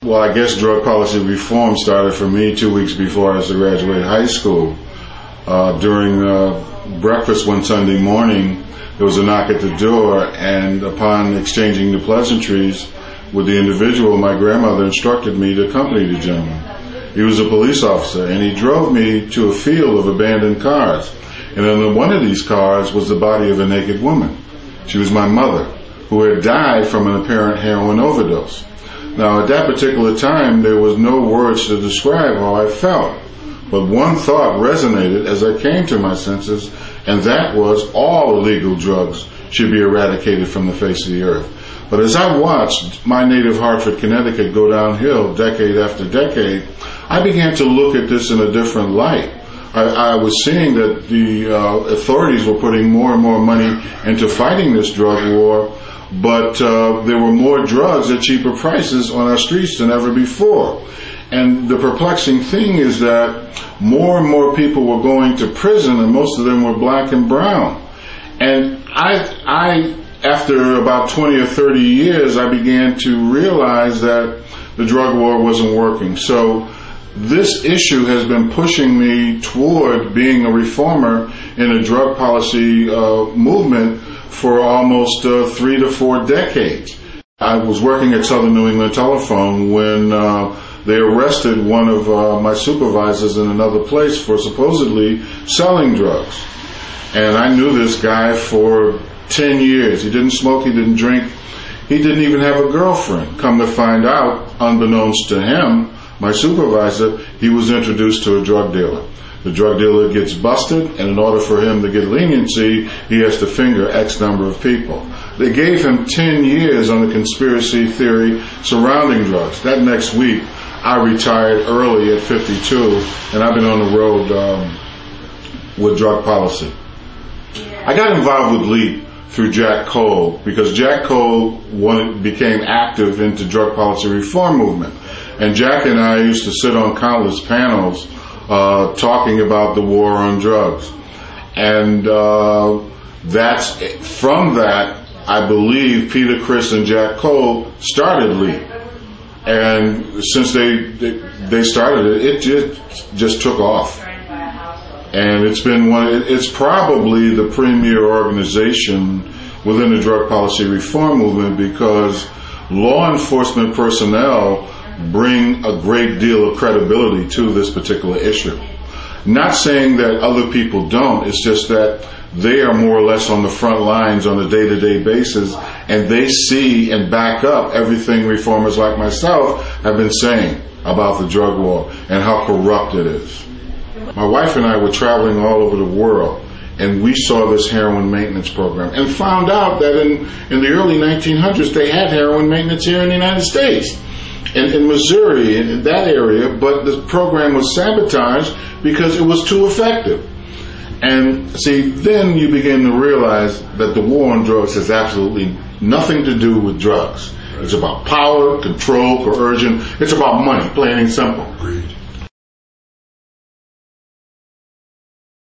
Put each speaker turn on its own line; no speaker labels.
Well, I guess drug policy reform started for me 2 weeks before I was to graduate high school. During breakfast one Sunday morning, there was a knock at the door, and upon exchanging the pleasantries with the individual, my grandmother instructed me to accompany the gentleman. He was a police officer, and he drove me to a field of abandoned cars. And in one of these cars was the body of a naked woman. She was my mother, who had died from an apparent heroin overdose. Now, at that particular time, there was no words to describe how I felt. But one thought resonated as I came to my senses, and that was all illegal drugs should be eradicated from the face of the earth. But as I watched my native Hartford, Connecticut go downhill decade after decade, I began to look at this in a different light. I was seeing that the authorities were putting more and more money into fighting this drug war, but there were more drugs at cheaper prices on our streets than ever before. And the perplexing thing is that more and more people were going to prison, and most of them were black and brown. And I after about 20 or 30 years, I began to realize that the drug war wasn't working. So this issue has been pushing me toward being a reformer in a drug policy movement for almost 3 to 4 decades. I was working at Southern New England Telephone when they arrested one of my supervisors in another place for supposedly selling drugs. And I knew this guy for 10 years. He didn't smoke, he didn't drink, he didn't even have a girlfriend. Come to find out, unbeknownst to him, my supervisor, he was introduced to a drug dealer. The drug dealer gets busted, and in order for him to get leniency, he has to finger X number of people. They gave him 10 years on the conspiracy theory surrounding drugs. That next week, I retired early at 52, and I've been on the road with drug policy. I got involved with LEAP through Jack Cole, because Jack Cole became active into drug policy reform movement. And Jack and I used to sit on countless panels talking about the war on drugs. And that's from that, I believe Peter, Chris, and Jack Cole started LEAP. And since they started it, it just took off. And it's probably the premier organization within the drug policy reform movement, because law enforcement personnel bring a great deal of credibility to this particular issue. Not saying that other people don't, it's just that they are more or less on the front lines on a day-to-day basis, and they see and back up everything reformers like myself have been saying about the drug war and how corrupt it is. My wife and I were traveling all over the world, and we saw this heroin maintenance program and found out that in the early 1900s they had heroin maintenance here in the United States. In Missouri, in that area, but the program was sabotaged because it was too effective. And see, then you begin to realize that the war on drugs has absolutely nothing to do with drugs. It's about power, control, coercion. It's about money, plain and simple.